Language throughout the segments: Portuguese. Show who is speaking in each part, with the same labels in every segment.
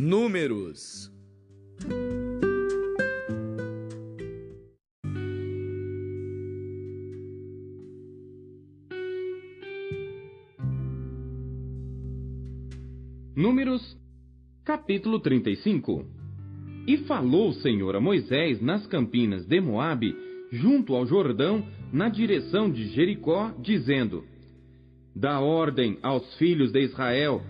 Speaker 1: Números.
Speaker 2: Números, capítulo 35. E falou o Senhor a Moisés nas campinas de Moabe, junto ao Jordão, na direção de Jericó, dizendo: Dá ordem aos filhos de Israel,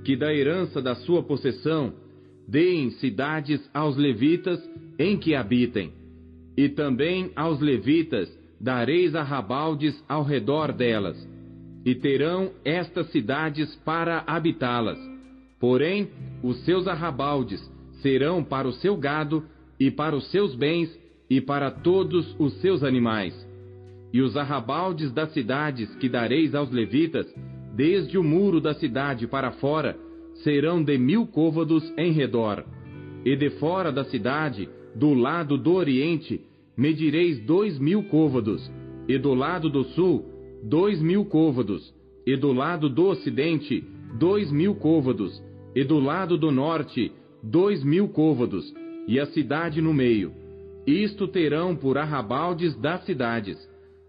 Speaker 2: que da herança da sua possessão, deem cidades aos levitas em que habitem. E também aos levitas dareis arrabaldes ao redor delas, e terão estas cidades para habitá-las. Porém, os seus arrabaldes serão para o seu gado, e para os seus bens, e para todos os seus animais. E os arrabaldes das cidades que dareis aos levitas, desde o muro da cidade para fora, serão de 1000 côvados em redor. E de fora da cidade, do lado do oriente, medireis 2000 côvados, e do lado do sul, 2000 côvados, e do lado do ocidente, 2000 côvados, e do lado do norte, 2000 côvados, e a cidade no meio. Isto terão por arrabaldes das cidades.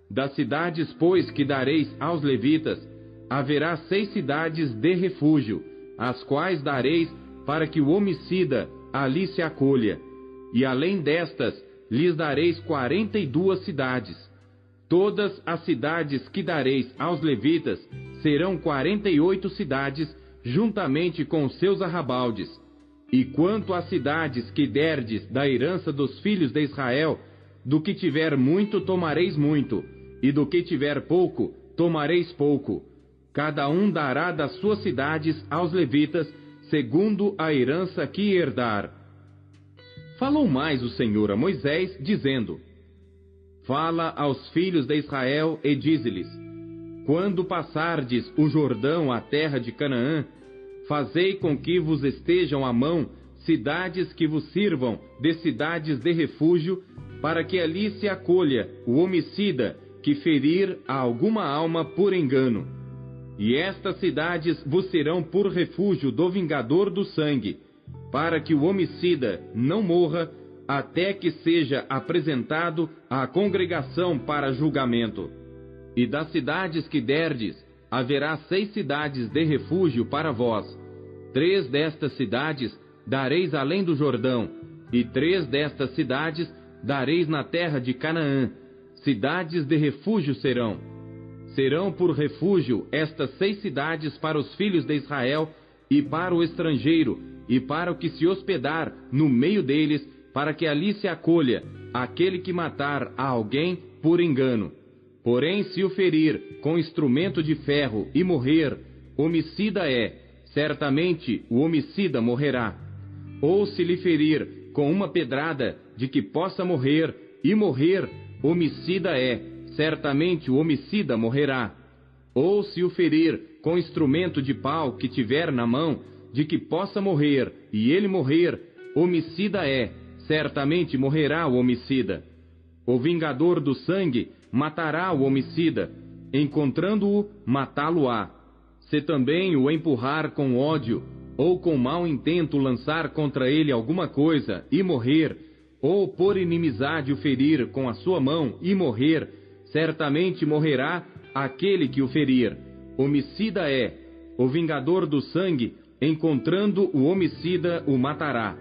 Speaker 2: Das cidades, pois, que dareis aos levitas, haverá 6 cidades de refúgio, as quais dareis para que o homicida ali se acolha. E além destas, lhes dareis 42 cidades. Todas as cidades que dareis aos levitas serão 48 cidades, juntamente com seus arrabaldes. E quanto às cidades que derdes da herança dos filhos de Israel, do que tiver muito tomareis muito, e do que tiver pouco tomareis pouco. Cada um dará das suas cidades aos levitas, segundo a herança que herdar. Falou mais o Senhor a Moisés, dizendo: Fala aos filhos de Israel e dize-lhes: Quando passardes o Jordão à terra de Canaã, fazei com que vos estejam à mão cidades que vos sirvam de cidades de refúgio, para que ali se acolha o homicida que ferir a alguma alma por engano. E estas cidades vos serão por refúgio do vingador do sangue, para que o homicida não morra, até que seja apresentado à congregação para julgamento. E das cidades que derdes, haverá 6 cidades de refúgio para vós. 3 destas cidades dareis além do Jordão, e 3 destas cidades dareis na terra de Canaã. Cidades de refúgio serão. Serão por refúgio estas 6 cidades para os filhos de Israel, e para o estrangeiro, e para o que se hospedar no meio deles, para que ali se acolha aquele que matar a alguém por engano. Porém, se o ferir com instrumento de ferro e morrer, homicida é, certamente o homicida morrerá. Ou se lhe ferir com uma pedrada de que possa morrer, e morrer, homicida é, certamente o homicida morrerá. Ou se o ferir com instrumento de pau que tiver na mão, de que possa morrer, e ele morrer, homicida é, certamente morrerá o homicida. O vingador do sangue matará o homicida, encontrando-o, matá-lo-á. Se também o empurrar com ódio, ou com mau intento lançar contra ele alguma coisa, e morrer, ou por inimizade o ferir com a sua mão, e morrer, certamente morrerá aquele que o ferir. Homicida é, o vingador do sangue, encontrando o homicida, o matará.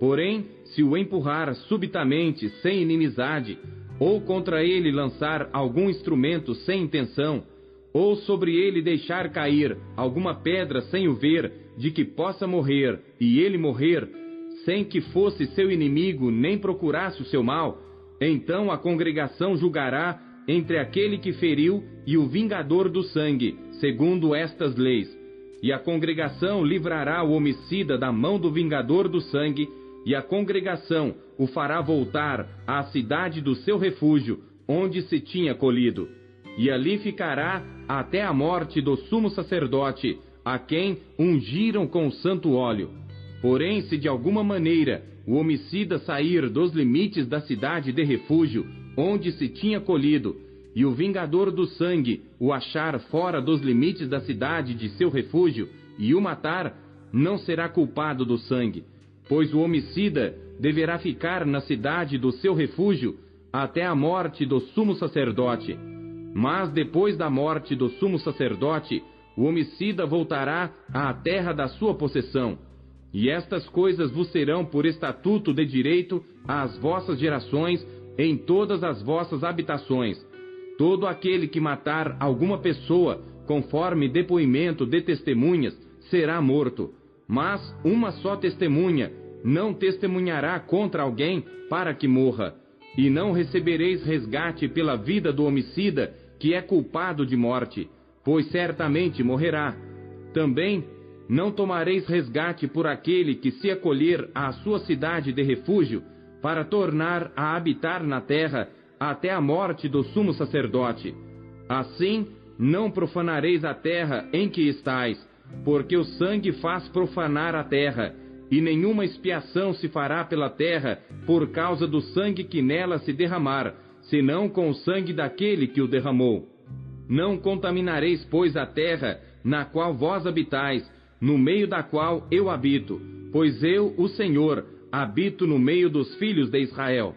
Speaker 2: Porém, se o empurrar subitamente, sem inimizade, ou contra ele lançar algum instrumento sem intenção, ou sobre ele deixar cair alguma pedra sem o ver, de que possa morrer, e ele morrer, sem que fosse seu inimigo nem procurasse o seu mal, então a congregação julgará entre aquele que feriu e o vingador do sangue, segundo estas leis. E a congregação livrará o homicida da mão do vingador do sangue, e a congregação o fará voltar à cidade do seu refúgio, onde se tinha colhido. E ali ficará até a morte do sumo sacerdote, a quem ungiram com o santo óleo. Porém, se de alguma maneira o homicida sair dos limites da cidade de refúgio, onde se tinha colhido, e o vingador do sangue o achar fora dos limites da cidade de seu refúgio, e o matar, não será culpado do sangue, pois o homicida deverá ficar na cidade do seu refúgio até a morte do sumo sacerdote. Mas depois da morte do sumo sacerdote, o homicida voltará à terra da sua possessão. E estas coisas vos serão por estatuto de direito às vossas gerações em todas as vossas habitações. Todo aquele que matar alguma pessoa, conforme depoimento de testemunhas, será morto. Mas uma só testemunha não testemunhará contra alguém para que morra. E não recebereis resgate pela vida do homicida, que é culpado de morte, pois certamente morrerá. Também não tomareis resgate por aquele que se acolher à sua cidade de refúgio, para tornar a habitar na terra até a morte do sumo sacerdote. Assim, não profanareis a terra em que estais, porque o sangue faz profanar a terra, e nenhuma expiação se fará pela terra por causa do sangue que nela se derramar, senão com o sangue daquele que o derramou. Não contaminareis, pois, a terra na qual vós habitais, no meio da qual eu habito, pois eu, o Senhor, habito no meio dos filhos de Israel.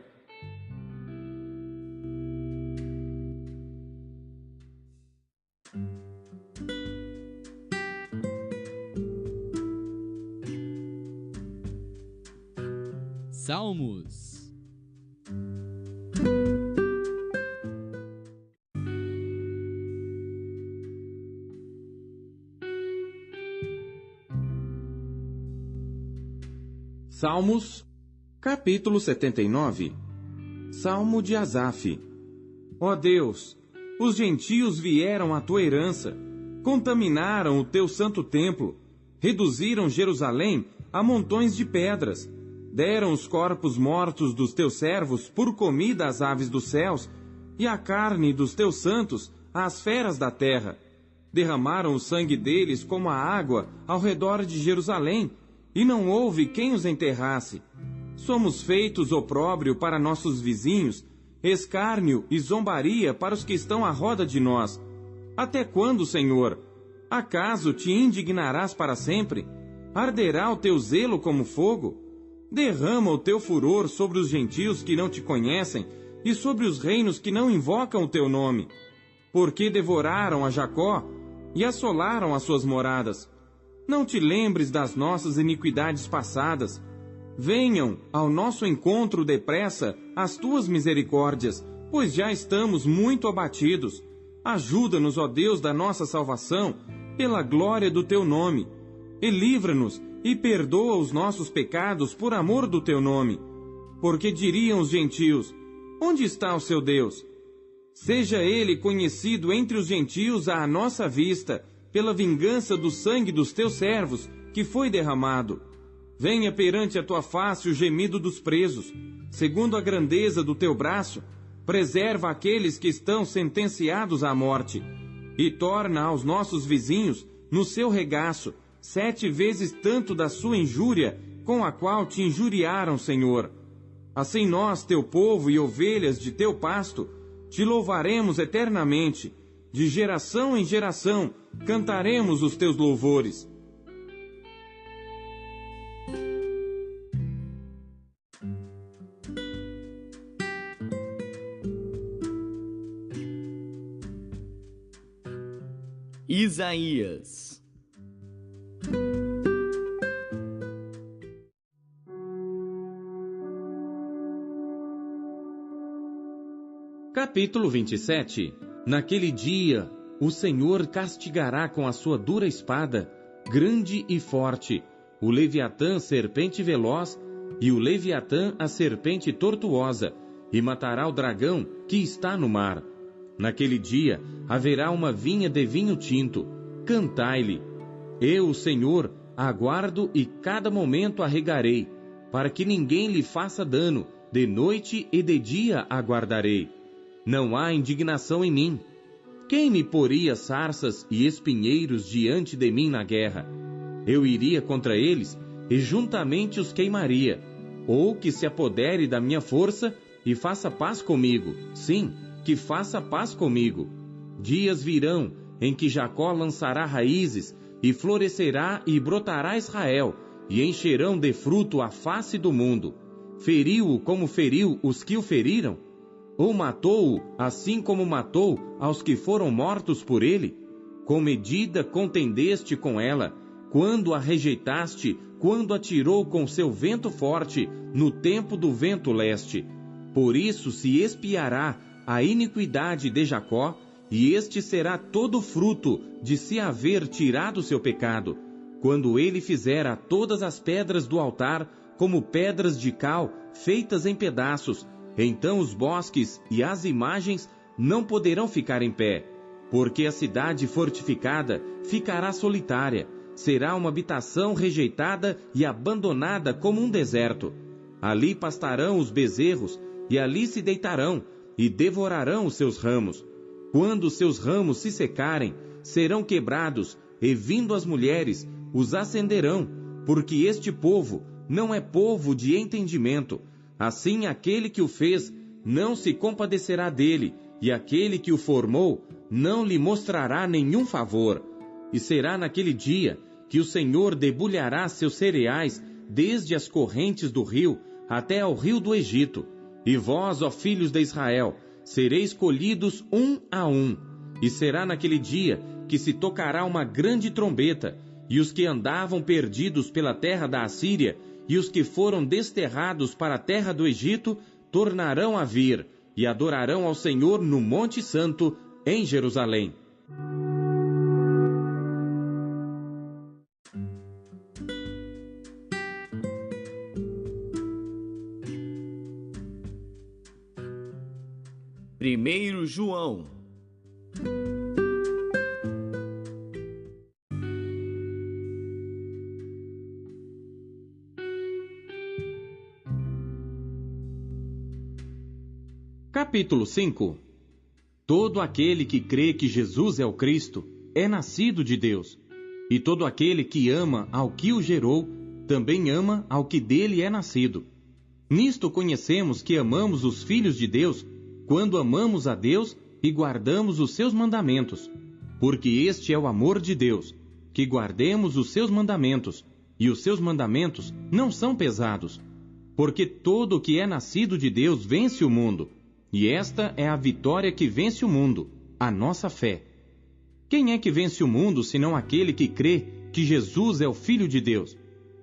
Speaker 1: Salmos.
Speaker 3: Salmos, capítulo 79. Salmo de Asaf. Ó Deus, os gentios vieram à tua herança, contaminaram o teu santo templo, reduziram Jerusalém a montões de pedras, deram os corpos mortos dos teus servos por comida às aves dos céus, e a carne dos teus santos às feras da terra. Derramaram o sangue deles como a água ao redor de Jerusalém, e não houve quem os enterrasse. Somos feitos opróbrio para nossos vizinhos, escárnio e zombaria para os que estão à roda de nós. Até quando, Senhor? Acaso te indignarás para sempre? Arderá o teu zelo como fogo? Derrama o teu furor sobre os gentios que não te conhecem e sobre os reinos que não invocam o teu nome. Porque devoraram a Jacó e assolaram as suas moradas. Não te lembres das nossas iniquidades passadas. Venham ao nosso encontro depressa as tuas misericórdias, pois já estamos muito abatidos. Ajuda-nos, ó Deus da nossa salvação, pela glória do teu nome. E livra-nos e perdoa os nossos pecados por amor do teu nome. Porque diriam os gentios: onde está o seu Deus? Seja ele conhecido entre os gentios à nossa vista, pela vingança do sangue dos teus servos, que foi derramado. Venha perante a tua face o gemido dos presos. Segundo a grandeza do teu braço, preserva aqueles que estão sentenciados à morte. E torna aos nossos vizinhos, no seu regaço, 7 vezes tanto da sua injúria, com a qual te injuriaram, Senhor. Assim nós, teu povo e ovelhas de teu pasto, te louvaremos eternamente. De geração em geração, cantaremos os teus louvores.
Speaker 1: Isaías.
Speaker 3: Capítulo 27. Naquele dia, o Senhor castigará com a sua dura espada, grande e forte, o Leviatã, serpente veloz, e o Leviatã, a serpente tortuosa, e matará o dragão que está no mar. Naquele dia, haverá uma vinha de vinho tinto. Cantai-lhe. Eu, o Senhor, aguardo e cada momento a regarei, para que ninguém lhe faça dano, de noite e de dia aguardarei. Não há indignação em mim. Quem me poria sarças e espinheiros diante de mim na guerra? Eu iria contra eles e juntamente os queimaria. Ou que se apodere da minha força e faça paz comigo. Sim, que faça paz comigo. Dias virão em que Jacó lançará raízes e florescerá e brotará Israel, e encherão de fruto a face do mundo. Feriu-o como feriu os que o feriram? Ou matou-o assim como matou aos que foram mortos por ele? Com medida contendeste com ela, quando a rejeitaste, quando atirou com seu vento forte, no tempo do vento leste. Por isso se expiará a iniquidade de Jacó, e este será todo fruto de se haver tirado seu pecado, quando ele fizera todas as pedras do altar como pedras de cal feitas em pedaços. Então os bosques e as imagens não poderão ficar em pé, porque a cidade fortificada ficará solitária, será uma habitação rejeitada e abandonada como um deserto. Ali pastarão os bezerros, e ali se deitarão, e devorarão os seus ramos. Quando os seus ramos se secarem, serão quebrados, e vindo as mulheres, os acenderão, porque este povo não é povo de entendimento. Assim aquele que o fez não se compadecerá dele, e aquele que o formou não lhe mostrará nenhum favor. E será naquele dia que o Senhor debulhará seus cereais desde as correntes do rio até ao rio do Egito. E vós, ó filhos de Israel, sereis colhidos um a um. E será naquele dia que se tocará uma grande trombeta, e os que andavam perdidos pela terra da Assíria, e os que foram desterrados para a terra do Egito, tornarão a vir, e adorarão ao Senhor no Monte Santo, em Jerusalém.
Speaker 1: Primeiro João.
Speaker 3: Capítulo 5. Todo aquele que crê que Jesus é o Cristo é nascido de Deus, e todo aquele que ama ao que o gerou, também ama ao que dele é nascido. Nisto conhecemos que amamos os filhos de Deus, quando amamos a Deus e guardamos os seus mandamentos. Porque este é o amor de Deus, que guardemos os seus mandamentos, e os seus mandamentos não são pesados. Porque todo o que é nascido de Deus vence o mundo, e esta é a vitória que vence o mundo, a nossa fé. Quem é que vence o mundo, senão aquele que crê que Jesus é o Filho de Deus?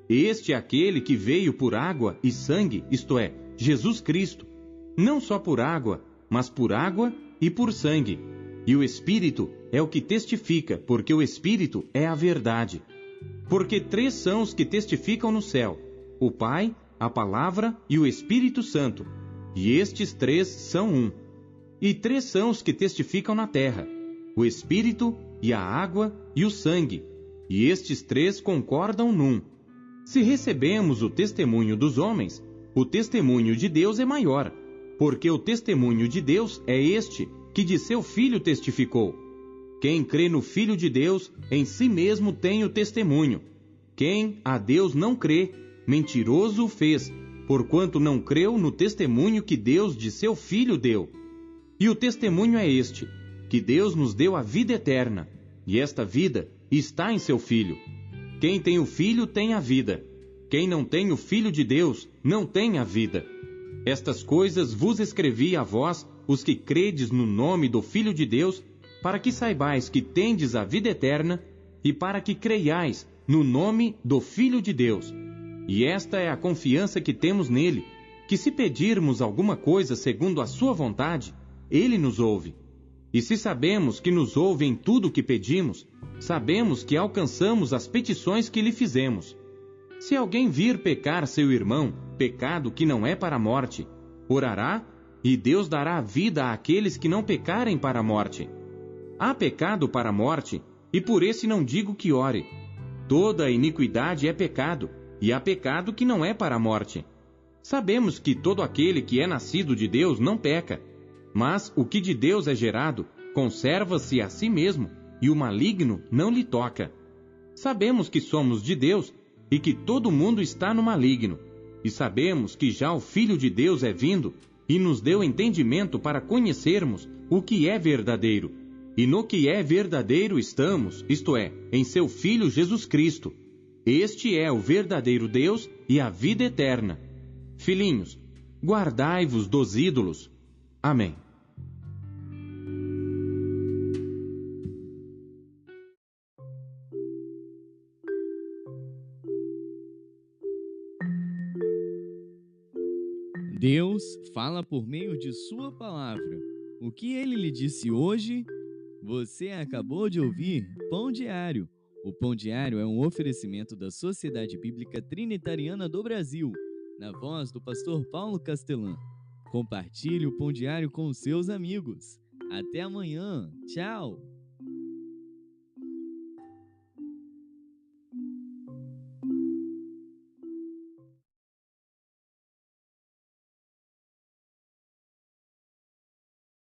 Speaker 3: Este é aquele que veio por água e sangue, isto é, Jesus Cristo. Não só por água, mas por água e por sangue. E o Espírito é o que testifica, porque o Espírito é a verdade. Porque 3 são os que testificam no céu: o Pai, a Palavra e o Espírito Santo. E estes 3 são um. E 3 são os que testificam na terra: o Espírito e a água e o sangue. E estes 3 concordam num. Se recebemos o testemunho dos homens, o testemunho de Deus é maior, porque o testemunho de Deus é este, que de seu Filho testificou. Quem crê no Filho de Deus, em si mesmo tem o testemunho. Quem a Deus não crê, mentiroso o fez, porquanto não creu no testemunho que Deus de seu Filho deu. E o testemunho é este, que Deus nos deu a vida eterna, e esta vida está em seu Filho. Quem tem o Filho tem a vida. Quem não tem o Filho de Deus não tem a vida. Estas coisas vos escrevi a vós, os que credes no nome do Filho de Deus, para que saibais que tendes a vida eterna, e para que creiais no nome do Filho de Deus. E esta é a confiança que temos nele, que se pedirmos alguma coisa segundo a sua vontade, ele nos ouve. E se sabemos que nos ouve em tudo o que pedimos, sabemos que alcançamos as petições que lhe fizemos. Se alguém vir pecar seu irmão, pecado que não é para a morte, orará, e Deus dará a vida àqueles que não pecarem para a morte. Há pecado para a morte, e por esse não digo que ore. Toda a iniquidade é pecado, e há pecado que não é para a morte. Sabemos que todo aquele que é nascido de Deus não peca, mas o que de Deus é gerado, conserva-se a si mesmo, e o maligno não lhe toca. Sabemos que somos de Deus, e que todo mundo está no maligno, e sabemos que já o Filho de Deus é vindo, e nos deu entendimento para conhecermos o que é verdadeiro, e no que é verdadeiro estamos, isto é, em seu Filho Jesus Cristo. Este é o verdadeiro Deus e a vida eterna. Filhinhos, guardai-vos dos ídolos. Amém.
Speaker 1: Deus fala por meio de sua palavra. O que ele lhe disse hoje? Você acabou de ouvir Pão Diário. O Pão Diário é um oferecimento da Sociedade Bíblica Trinitariana do Brasil, na voz do pastor Paulo Castelã. Compartilhe o Pão Diário com os seus amigos. Até amanhã. Tchau!